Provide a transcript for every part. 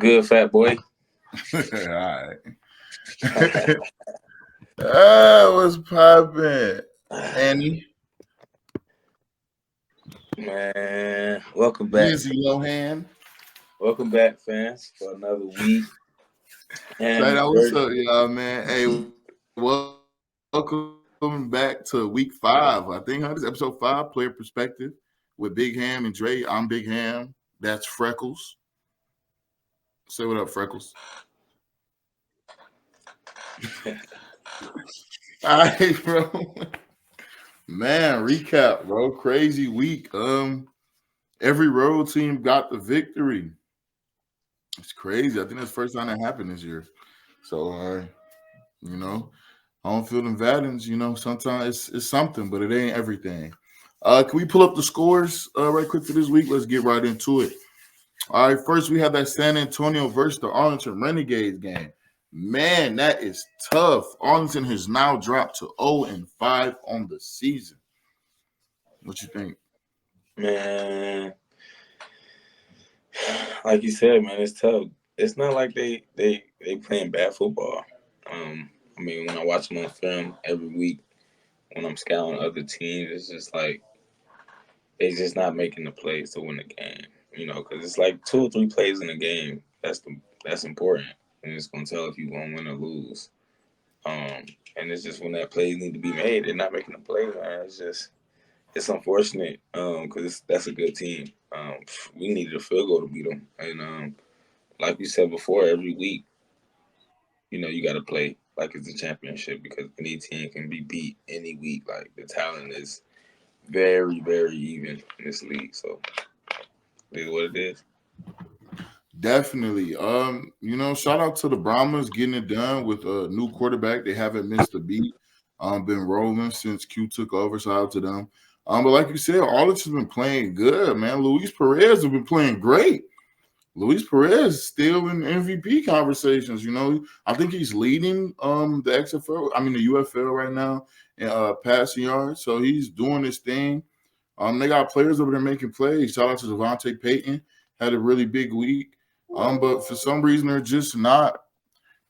good, fat boy? All right. What's poppin'? Annie? Man, welcome back. Lindsay Lohan. Welcome back, fans, for another week. Say that, what's up, y'all, man? Hey, welcome back to week 5. I think this is episode 5, Player Perspective, with Big Ham and Dre. I'm Big Ham. That's Freckles. Say what up, Freckles. All right, bro. Man, recap, bro. Crazy week. Every road team got the victory. It's crazy. I think that's the first time that happened this year. So, home field advantage, sometimes it's something, but it ain't everything. Can we pull up the scores right quick for this week? Let's get right into it. All right, first we have that San Antonio versus the Arlington Renegades game. Man, that is tough. Arlington has now dropped to 0-5 on the season. What you think? Man, like you said, man, it's tough. It's not like they playing bad football. When I watch them on film every week, when I'm scouting other teams, it's just like they just not making the plays to win the game. Because it's like 2 or 3 plays in a game. That's important, and it's gonna tell if you gonna win or lose. And it's just when that plays need to be made, they're not making the play, man. It's unfortunate because that's a good team. We needed a field goal to beat them, and like we said before, every week, you got to play like it's a championship because any team can be beat any week. Like the talent is very, very even in this league. So, it is what it is. Definitely. Shout out to the Brahmas getting it done with a new quarterback. They haven't missed a beat. Been rolling since Q took over. Shout out to them. But like you said, Arlington's been playing good, man. Luis Perez have been playing great. Luis Perez is still in MVP conversations. I think he's leading the XFL, the UFL right now in passing yards. So he's doing his thing. They got players over there making plays. Shout out to Devontae Payton, had a really big week. But for some reason they're just not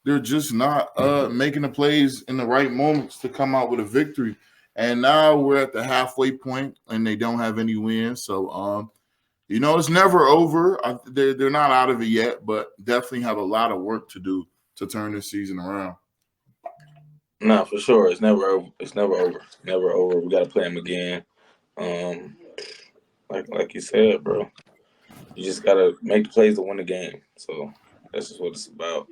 making the plays in the right moments to come out with a victory. And now we're at the halfway point and they don't have any wins. So it's never over. They're not out of it yet, but definitely have a lot of work to do to turn this season around. No, for sure. It's never over. It's never over. Never over. We got to play them again. Like you said, bro. You just got to make the plays to win the game. So that's just what it's about.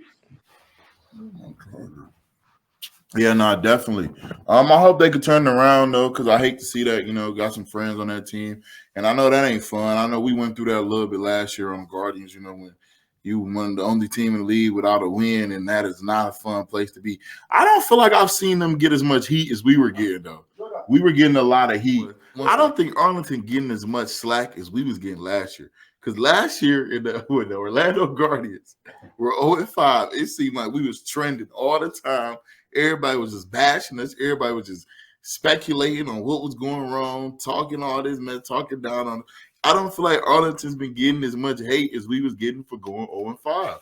Yeah, no, definitely. I hope they could turn it around though, because I hate to see that. Got some friends on that team, and I know that ain't fun. I know we went through that a little bit last year on Guardians. When you won the only team in the league without a win, and that is not a fun place to be. I don't feel like I've seen them get as much heat as we were getting though. We were getting a lot of heat. I don't think Arlington getting as much slack as we was getting last year. Because last year in the Orlando Guardians were 0-5. It seemed like we was trending all the time. Everybody was just bashing us. Everybody was just speculating on what was going wrong, talking all this, man, talking down on. I don't feel like Arlington's been getting as much hate as we was getting for going 0-5.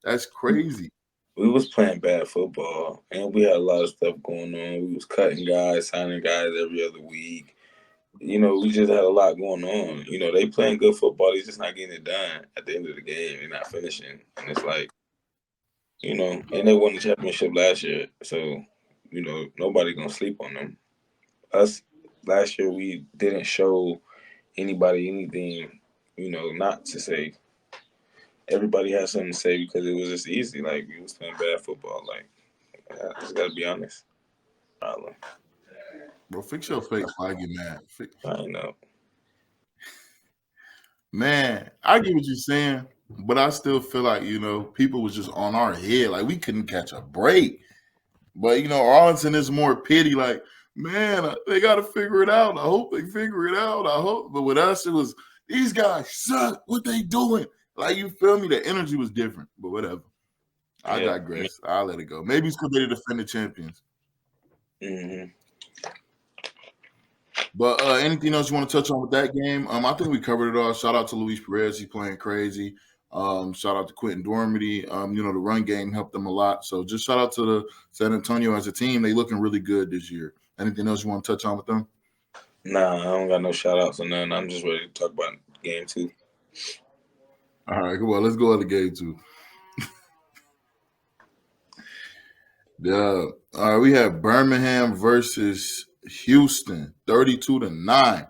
That's crazy. We was playing bad football, and we had a lot of stuff going on. We was cutting guys, signing guys every other week. We just had a lot going on. They playing good football. They're just not getting it done at the end of the game. They're not finishing. And it's like, and they won the championship last year. So, nobody going to sleep on them. Us, last year, we didn't show anybody anything, not to say. Everybody has something to say because it was just easy. Like, we was playing bad football. Like, I just got to be honest. Problem. Bro, fix your face while I get mad. I know. Man, I get what you're saying, but I still feel like, people was just on our head. Like, we couldn't catch a break. But, Arlington is more pity. Like, man, they got to figure it out. I hope they figure it out. I hope. But with us, it was, these guys suck. What they doing? Like, you feel me? The energy was different. But whatever. I digress. I'll let it go. Maybe it's because they're the defending champions. Mm-hmm. But anything else you want to touch on with that game? I think we covered it all. Shout out to Luis Perez. He's playing crazy. Shout out to Quentin Dormady. The run game helped them a lot. So just shout out to the San Antonio as a team. They looking really good this year. Anything else you want to touch on with them? Nah, I don't got no shout outs or nothing. I'm just ready to talk about game two. All right, come on. Let's go on the game too. Yeah. All right, we have Birmingham versus Houston, 32-9.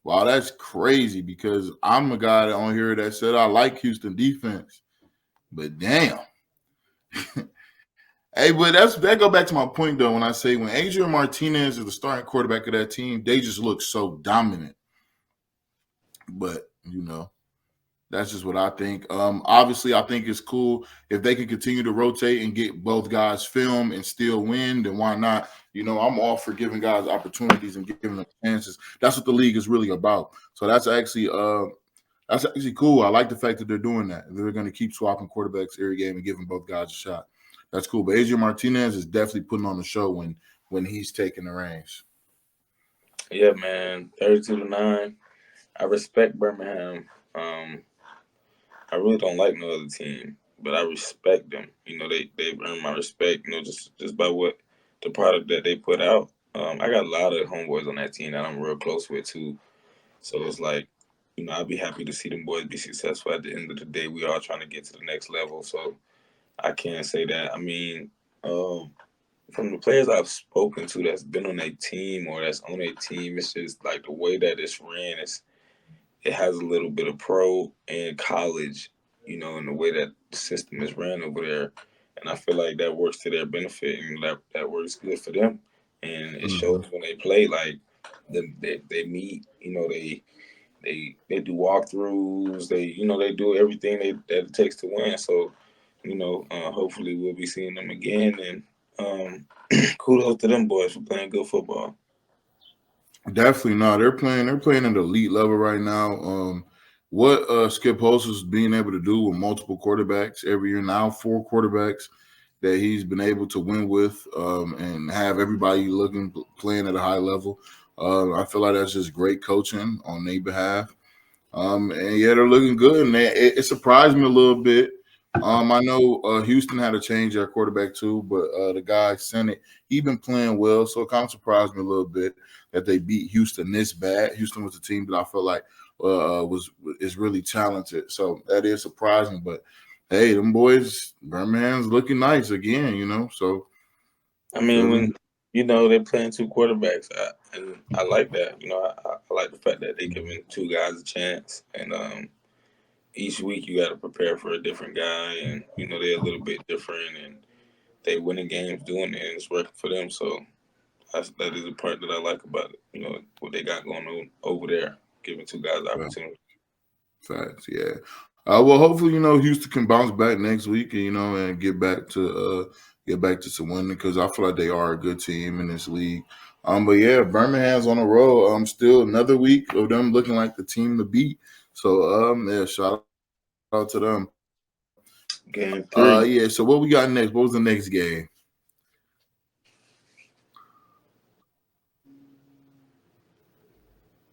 Wow, that's crazy because I'm a guy on here that said I like Houston defense, but damn. Hey, but that go back to my point though. When I say when Adrian Martinez is the starting quarterback of that team, they just look so dominant. But that's just what I think. Obviously, I think it's cool if they can continue to rotate and get both guys film and still win. Then why not? I'm all for giving guys opportunities and giving them chances. That's what the league is really about. So that's actually cool. I like the fact that they're doing that. They're going to keep swapping quarterbacks every game and giving both guys a shot. That's cool. But Adrian Martinez is definitely putting on the show when he's taking the reins. Yeah, man, 32-9. I respect Birmingham. Um, I really don't like no other team, but I respect them. They've earned my respect. Just by what the product that they put out. I got a lot of homeboys on that team that I'm real close with too. So it's like, I'd be happy to see them boys be successful. At the end of the day, we all trying to get to the next level. So I can't say that. I mean, um, from the players I've spoken to that's been on a team or that's on a team, it's just like the way that it's ran. It has a little bit of pro and college, in the way that the system is ran over there. And I feel like that works to their benefit and that works good for them. And it Mm-hmm. shows when they play, like they meet, they do walkthroughs, they do everything that it takes to win. So, hopefully we'll be seeing them again. And kudos to them boys for playing good football. Definitely not. They're playing at the elite level right now. What Skip Holtz is being able to do with multiple quarterbacks every year now, four quarterbacks that he's been able to win with, and have everybody looking playing at a high level. I feel like that's just great coaching on their behalf. And yeah, they're looking good, and it surprised me a little bit. I know Houston had to change their quarterback too, but the guy Senate, he been playing well, so it kind of surprised me a little bit that they beat Houston this bad. Houston was a team that I felt like was is really talented, so that is surprising. But hey, them boys, Birmingham's looking nice again, So I mean, feel when they're playing two quarterbacks, and I like that. I like the fact that they giving two guys a chance, and each week you got to prepare for a different guy, and they're a little bit different, and they winning games doing it, and it's working for them. So that is the part that I like about it. What they got going on over there, giving two guys opportunity. facts, yeah. Well, hopefully, Houston can bounce back next week, and and get back to some winning because I feel like they are a good team in this league. But yeah, Birmingham's on the road. Still another week of them looking like the team to beat. So yeah, shout out to them. Yeah. So what we Game got next? three. What was the next game?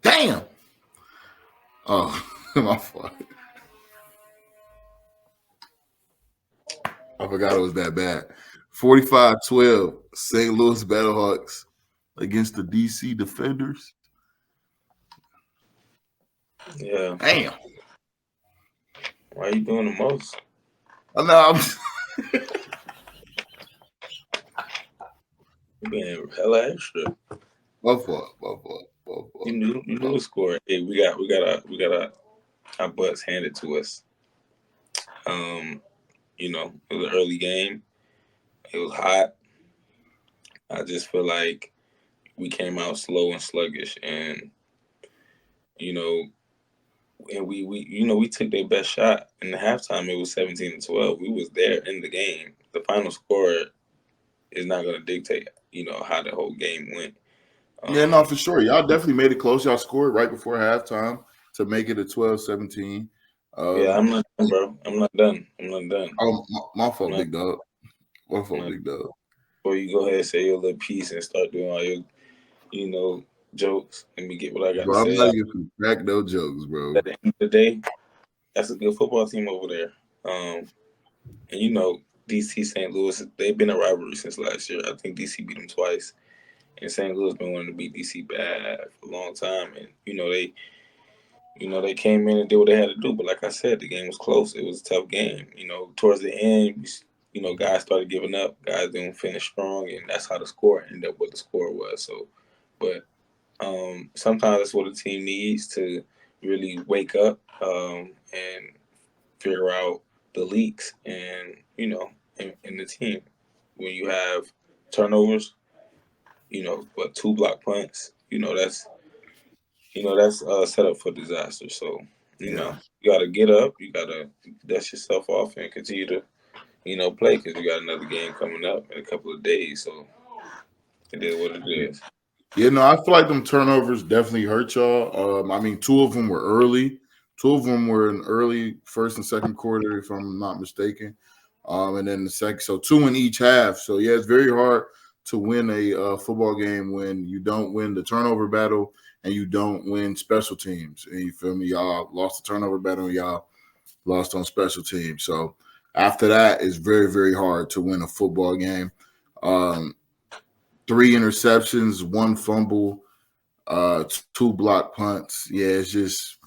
Damn. Oh, my fault. I forgot it was that bad. 45-12, St. Louis Battlehawks against the DC Defenders. Yeah. Damn. Why you doing the most? I know. You being hella extra. My fault. My fault. My You fault. knew you My knew the score. Hey, we got our butts handed to us. It was an early game. It was hot. I just feel like we came out slow and sluggish, and you know, we took their best shot in the halftime. It was 17-12. We was there in the game. The final score is not going to dictate, how the whole game went. Yeah, no, Um, for sure. Y'all definitely made it close. Y'all scored right before halftime to make it a 12-17. yeah, Um, I'm not done, bro. I'm not done. I'm not done. my I'm fault, not, big dog. My I'm fault, not. big dog. Before you go ahead and say your little piece and start doing all your, you know, jokes, let me get what I got to Bro, I'm say not out. even crack no jokes, bro. At the end of the day, That's a good football team over there. And DC St. Louis, they've been a rivalry since last year. I think DC beat them twice, and St. Louis been wanting to beat DC bad for a long time. And they came in and did what they had to do. But like I said, the game was close. It was a tough game. Towards the end, guys started giving up. Guys didn't finish strong, and that's how the score ended up. What the score was. So, but sometimes that's what a team needs to really wake up and figure out the leaks and in the team when you have turnovers, but two block punts, that's set up for disaster. So Yeah. you got to get up, you got to dust yourself off and continue to play because you got another game coming up in a couple of days. So it is what it is. Yeah, no, I feel like them turnovers definitely hurt y'all. I mean, two of them were early. Two of them were in early first and second quarter, if I'm not mistaken. And then the second, so two in each half. So yeah, it's very hard to win a football game when you don't win the turnover battle and you don't win special teams. And you feel me? Y'all lost the turnover battle and y'all lost on special teams. So after that, it's very, very hard to win a football game. Um, Three interceptions, one fumble, two block punts. Yeah, it's just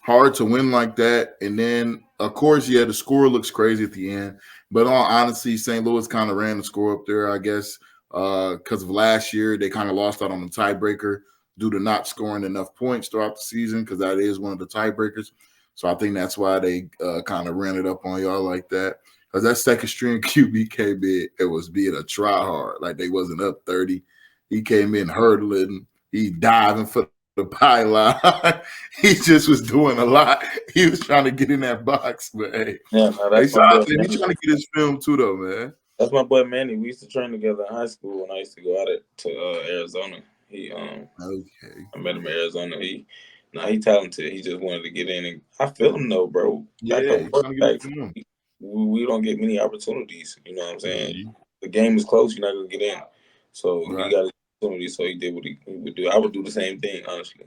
hard to win like that. And then, of course, yeah, the score looks crazy at the end. But in all honesty, St. Louis kind of ran the score up there, I guess, because of last year. They kind of lost out on the tiebreaker due to not scoring enough points throughout the season because that is one of the tiebreakers. So I think that's why they kind of ran it up on y'all like that. Because that second string QB came in, it was being a try hard. Like they wasn't up 30. He came in hurdling. He diving for the pylon. He just was doing a lot. He was trying to get in that box, but hey, Yeah, no, hey, that's my shout boy out to him. He's Manny. trying to get his film too, though, man. That's my boy Manny. We used to train together in high school when I used to go out to Arizona. Okay. I met him in Arizona. He talented. He just wanted to get in, and I feel him though, bro. Yeah, Backup he's trying to get his quarterbacks, film. we don't get many opportunities. You know what I'm saying? Mhm. The game is close. You're not gonna get in. So he Right. got his opportunity. So he did what he would do. I would do the same thing, honestly.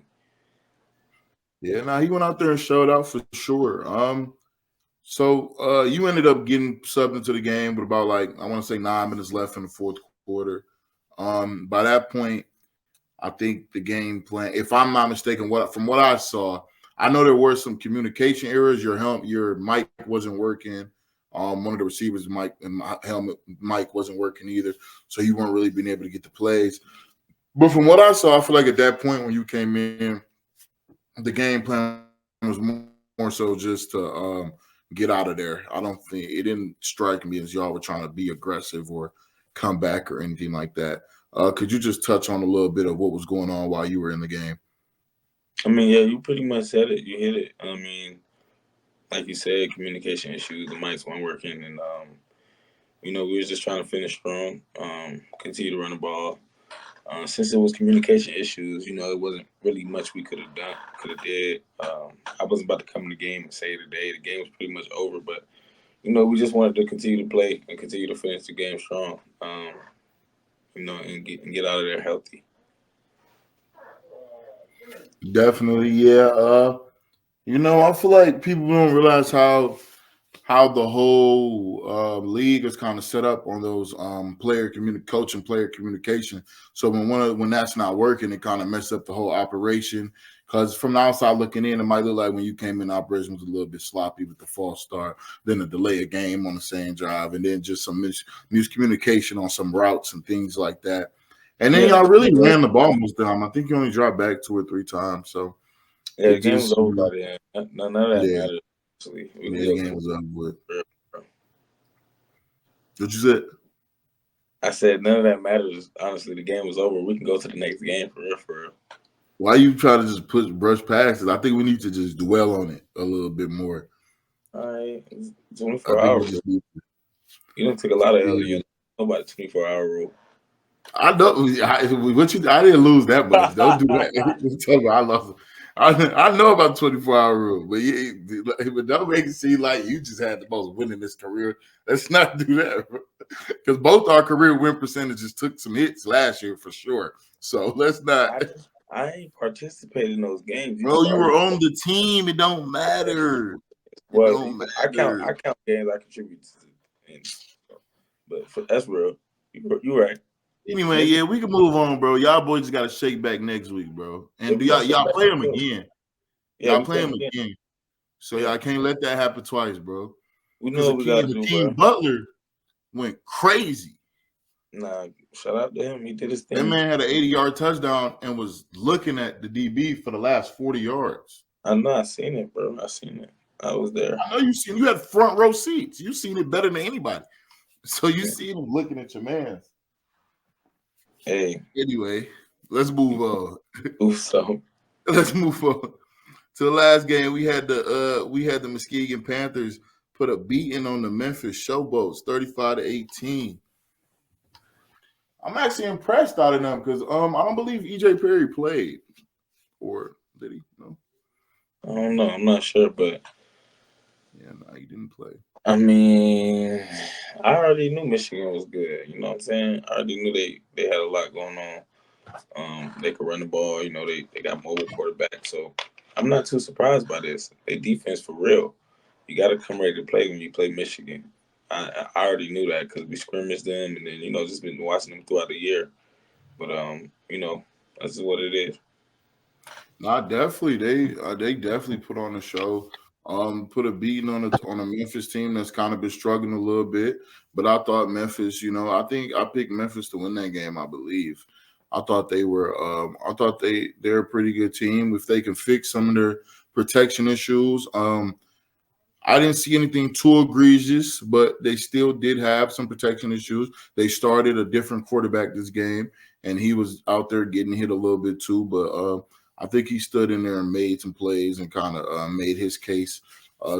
Yeah, nah, he went out there and showed out for sure. So you ended up getting subbed into the game with about like I want to say 9 minutes left in the fourth quarter. By that point, I think the game plan, if I'm not mistaken, what from what I saw, I know there were some communication errors. Your mic wasn't working. One of the receivers' mic and my helmet mic wasn't working either, so you weren't really being able to get the plays. But from what I saw, I feel like at that point when you came in, the game plan was more so just to get out of there. I don't think it didn't strike me as y'all were trying to be aggressive or come back or anything like that. Could you just touch on a little bit of what was going on while you were in the game? I mean, yeah, you pretty much said it. You hit it. I mean, like you said, communication issues. The mics weren't working, and we was just trying to finish strong. Continue to run the ball. Since it was communication issues, it wasn't really much we could have did. I wasn't about to come in the game and say today the game was pretty much over, but we just wanted to continue to play and continue to finish the game strong. And get out of there healthy. Definitely, yeah. I feel like people don't realize how the whole league is kind of set up on those coach and player communication. So when that's not working, it kind of messes up the whole operation. Because from the outside looking in, it might look like when you came in, operation was a little bit sloppy with the false start, then a delay a game on the same drive, and then just some miscommunication on some routes and things like that. And then Yeah, y'all really ran the ball most of the time. I think you only dropped back 2 or 3 times. So yeah, it the game was just, over by the end. None of that yeah, matters. Actually, we can yeah, the go game to. was over with. What you said? I said none of that matters. Honestly, the game was over. We can go to the next game for real. For real. Why you try to just brush past it? I think we need to just dwell on it a little bit more. All right, it's I 24 think we hours. just need to. You don't take a lot of L. Yeah. You know about the 24-hour rule. I don't. I didn't lose that much. Don't do that. Tell me I lost. I know about 24-hour rule, but but don't make it seem like you just had the most winningest career. Let's not do that, because both our career win percentages took some hits last year for sure. So let's not. I I ain't participated in those games. You Bro, just you were already on the team. It don't said matter. It Well, don't I matter. count games I contribute to, and, that's real. You right. Anyway, Memphis, yeah, we can move on, bro. Y'all boys just got to shake back next week, bro. yeah, And do we gonna shake y'all back play them too. again? Yeah, Y'all we play play them them again. again. So Yeah, y'all can't let that happen twice, bro. we Because know what we gotta do, Hakeem bro. Butler went crazy. Nah, shout out to him. He did his That thing. man had an 80-yard touchdown and was looking at the DB for the last 40 yards. I know. I seen it, bro. I seen it. I was there. I know you had front row seats. You seen it better than anybody. So you Yeah. see him looking at your man. Hey, Anyway, let's move on. oof. So Let's move on to the last game. We had the Muskegon Panthers put a beating on the Memphis Showboats, 35-18. I'm actually impressed out of them because I don't believe EJ Perry played, or did he? No, I don't know. I'm not sure, but yeah, no, he didn't play. I mean, I already knew Michigan was good. You know what I'm saying? I already knew they had a lot going on. They could run the ball. You know, they got mobile quarterback. So I'm not too surprised by this. They defense for real. You got to come ready to play when you play Michigan. I already knew that because we scrimmaged them, and then just been watching them throughout the year. But that's just what it is. Not definitely. They definitely put on a show. Put a beating on a Memphis team that's kind of been struggling a little bit. But I thought Memphis, I think I picked Memphis to win that game, I believe. I thought they were they're a pretty good team. If they can fix some of their protection issues. I didn't see anything too egregious, but they still did have some protection issues. They started a different quarterback this game, and he was out there getting hit a little bit too. But I think he stood in there and made some plays and kind of made his case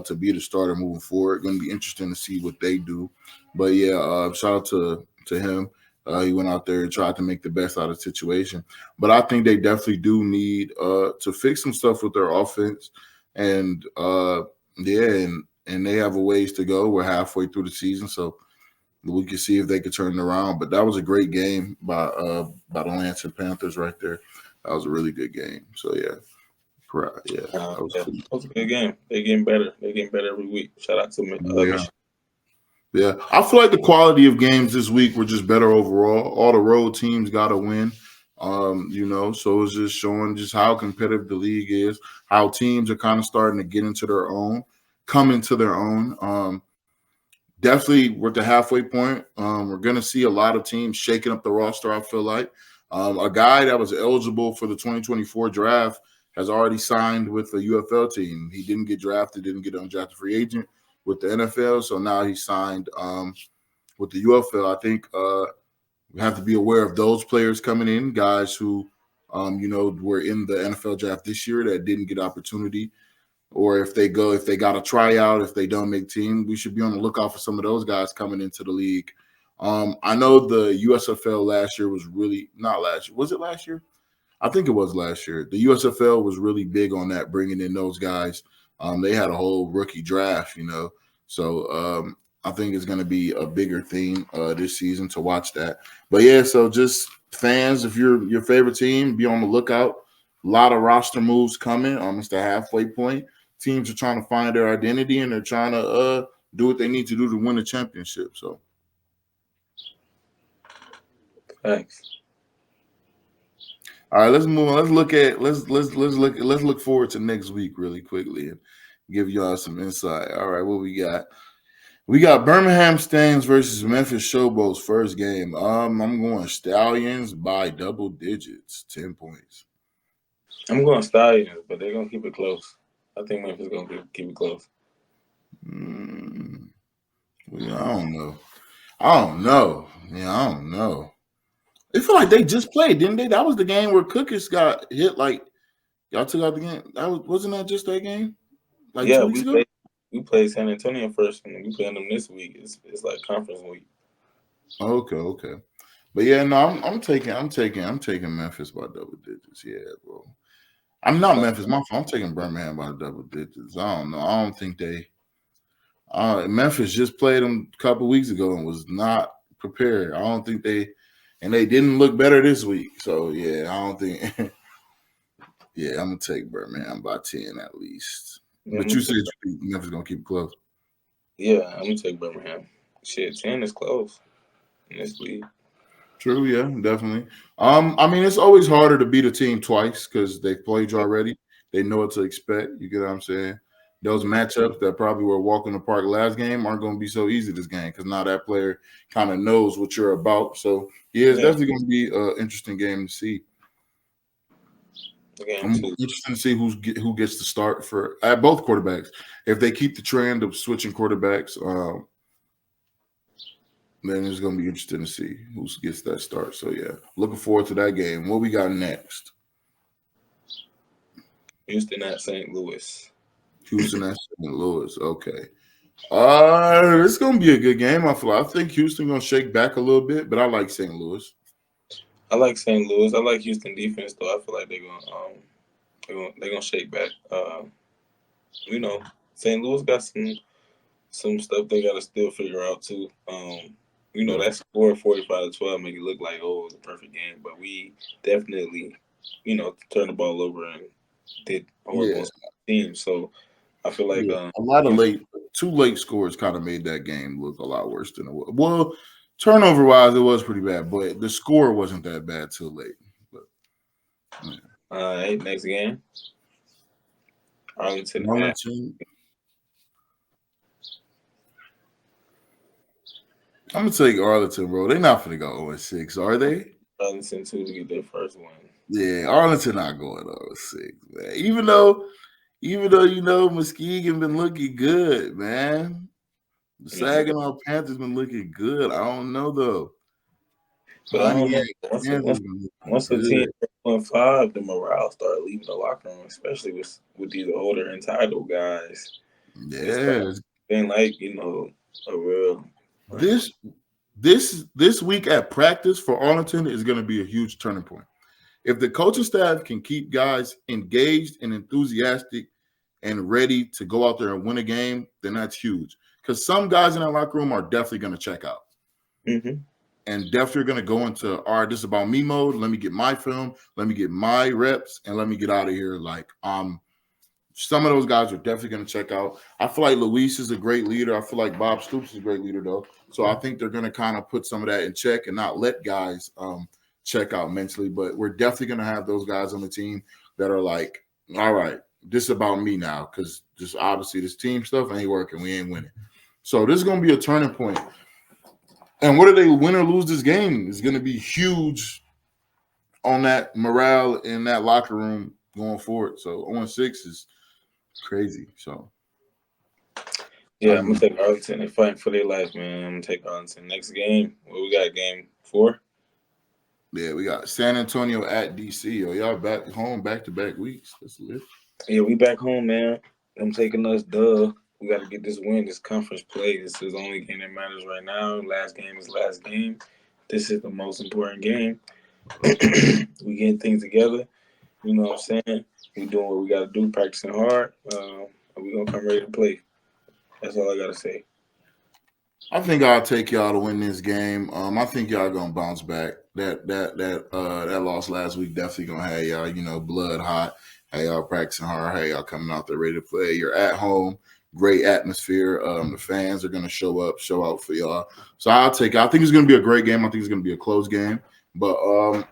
to be the starter moving forward. Going to be interesting to see what they do. But yeah, shout out to him. He went out there and tried to make the best out of the situation. But I think they definitely do need to fix some stuff with their offense and. Yeah, and they have a ways to go. We're halfway through the season, so we can see if they could turn it around. But that was a great game by the Lansing Panthers right there. That was a really good game. So yeah, yeah, that was Yeah, cool. it was a good game. They getting better. They getting better every week. Shout out to Yeah, Michigan. yeah. I feel like the quality of games this week were just better overall. All the road teams got to win. So it's just showing just how competitive the league is, how teams are kind of starting to get into their own, come into their own. Definitely, we're at the halfway point. We're going to see a lot of teams shaking up the roster, I feel like. A guy that was eligible for the 2024 draft has already signed with the UFL team. He didn't get drafted, didn't get undrafted free agent with the NFL, so now he signed with the UFL. I think we have to be aware of those players coming in, guys who, were in the NFL draft this year that didn't get opportunity, or if they got a tryout, if they don't make team, we should be on the lookout for some of those guys coming into the league. I know the USFL last year was really not last year. Was it last year? I think it was last year. The USFL was really big on that, bringing in those guys. They had a whole rookie draft, So I think it's going to be a bigger thing this season to watch that. But yeah, so just fans, if you're your favorite team, be on the lookout. A lot of roster moves coming. It's the halfway point. Teams are trying to find their identity and they're trying to do what they need to do to win the championship. So, Thanks. all right, let's move on. Let's look forward to next week really quickly and give y'all some insight. All right, what we got? We got Birmingham Stains versus Memphis Showboats first game. I'm going Stallions by double digits, 10 points. I'm going Stallions, but they're gonna keep it close. I think Memphis gonna keep it close. Mm, I don't know. I don't know. Yeah, I don't know. They feel like they just played, didn't they? That was the game where Cookies got hit. Like y'all took out the game. Wasn't that just that game? Like Yeah, 2 weeks ago. we played San Antonio first, and we playing them this week. It's like conference week. Okay. But yeah, no, I'm taking Memphis by double digits. Yeah, bro. I'm not Memphis. My fault. I'm taking Birmingham by double digits. I don't know. I don't think they. Memphis just played them a couple weeks ago and was not prepared. I don't think and they didn't look better this week. So yeah, I don't think. Yeah, I'm gonna take Birmingham by 10 at least. Yeah, I'm But gonna you said take, you think Memphis gonna keep it close. yeah, I'm gonna take Birmingham. Shit, 10 is close in this league. True, yeah, definitely. I mean, it's always harder to beat a team twice because they've played you already. They know what to expect. You get what I'm saying? Those matchups that probably were a walk in the park last game aren't going to be so easy this game because now that player kind of knows what you're about. So yeah, it's Yeah, definitely going to be an interesting game to see. game I'm two. interested to see who gets to start for at both quarterbacks. If they keep the trend of switching quarterbacks, then it's going to be interesting to see who gets that start. So yeah, looking forward to that game. What we got next? Houston at St. Louis. Houston at St. Louis. Okay. It's gonna be a good game. I think Houston gonna shake back a little bit, but I like St. Louis. I like St. Louis. I like Houston defense though. I feel like they're gonna shake back. You know, St. Louis got some stuff they gotta still figure out too. Yeah, That score 45-12 make it look like, oh, it was a perfect game, but we definitely, turned the ball over and did horrible yeah, on special teams. So I feel like yeah. A lot of Houston, two late scores kind of made that game look a lot worse than it was. Well, turnover wise, it was pretty bad, but the score wasn't that bad too late. But yeah. next game, Arlington at Arlington, I'm gonna take Arlington, bro. They're not gonna go 0-6, are they? Arlington 2 to get their first win. Yeah, Arlington not going 0-6, man. Even though Muskegon been looking good, man. The Mhm. Saginaw Panthers been looking good. I don't know though. But I don't know. Pontiac Panthers been looking Once a team good. went 5, the morale started leaving the locker room, especially with these older entitled guys. It started Yeah, being like a real. this this week at practice for Arlington is going to be a huge turning point. If the coaching staff can keep guys engaged and enthusiastic and ready to go out there and win a game, then that's huge. Because some guys in that locker room are definitely going to check out. Hmm. And definitely going to go into, all right, this is about me mode. Let me get my film, let me get my reps, and let me get out of here. Like, some of those guys are definitely going to check out. I feel like Luis is a great leader. I feel like Bob Stoops is a great leader, though. So I think they're going to kind of put some of that in check and not let guys check out mentally. But we're definitely going to have those guys on the team that are like, all right, this is about me now, because just obviously this team stuff ain't working. We ain't winning. So this is going to be a turning point. And whether they win or lose this game is going to be huge on that morale in that locker room going forward. So 0-6 is crazy. So Yeah, how I'm you? gonna take Arlington. They're fighting for their life, man. I'm gonna take Arlington. Next game, what we got? Game 4. Yeah, we got San Antonio at DC. Oh, y'all back home back to back weeks. That's lit. Yeah, we back home, man. I'm taking us. Duh. We got to get this win. This conference play. This is the only game that matters right now. Last game is last game. This is the most important game. We getting things together. You know what I'm saying? We doing what we got to do, practicing hard. And we gonna come ready to play. That's all I gotta say. I think I'll take y'all to win this game. I think y'all gonna bounce back. That loss last week definitely gonna have y'all, blood hot. Hey, y'all practicing hard. Hey, y'all coming out there ready to play. You're at home, great atmosphere. The fans are gonna show up, show out for y'all. So I'll take. I think it's gonna be a great game. I think it's gonna be a close game. But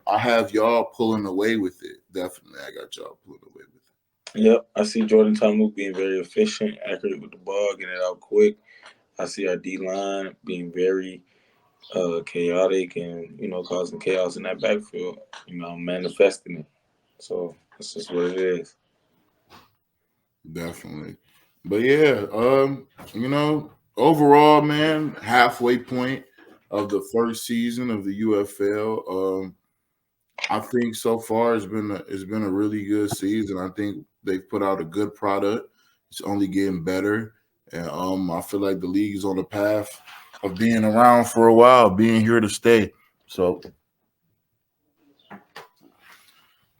I have y'all pulling away with it. Definitely, I got y'all pulling away with it. Yep, I see Jordan Thomas being very efficient, accurate with the ball, getting it out quick. I see our D line being very chaotic and causing chaos in that backfield. Manifesting it. So that's just what it is. Definitely. But yeah, overall, man, halfway point of the first season of the UFL. I think so far it's been a really good season. I think they've put out a good product. It's only getting better. And I feel like the league is on the path of being around for a while, being here to stay. So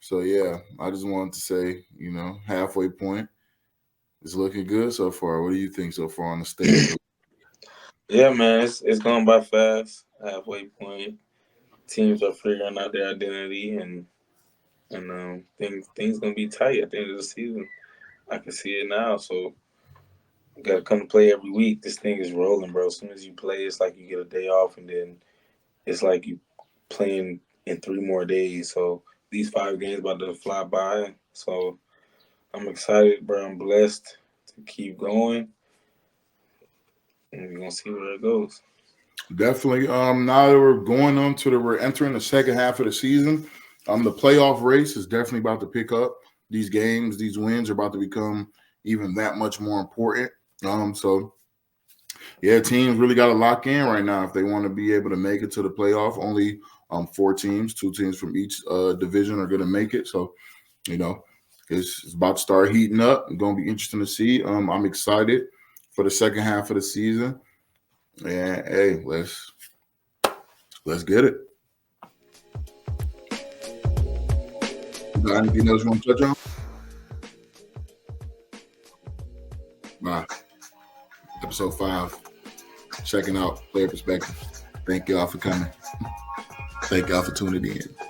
so yeah, I just wanted to say, halfway point. It's looking good so far. What do you think so far on the state of the? Yeah, man, it's going by fast. Halfway point. Teams are figuring out their identity and things gonna be tight at the end of the season. I can see it now. So you gotta come to play every week. This thing is rolling, bro. As soon as you play, it's like you get a day off, and then it's like you playing in 3 more days. So these 5 games about to fly by. So I'm excited, bro. I'm blessed to keep going, and we're gonna see where it goes. Definitely. Now that we're entering the second half of the season. The playoff race is definitely about to pick up. These games, these wins are about to become even that much more important. So yeah, teams really got to lock in right now if they want to be able to make it to the playoff. Only 4 teams, 2 teams from each division are going to make it. So you know, it's about to start heating up. It's going to be interesting to see. I'm excited for the second half of the season. And hey, let's get it. You got anything else you want to touch on? Nah. Episode 5. Checking out player perspective. Thank y'all for coming. Thank y'all for tuning in.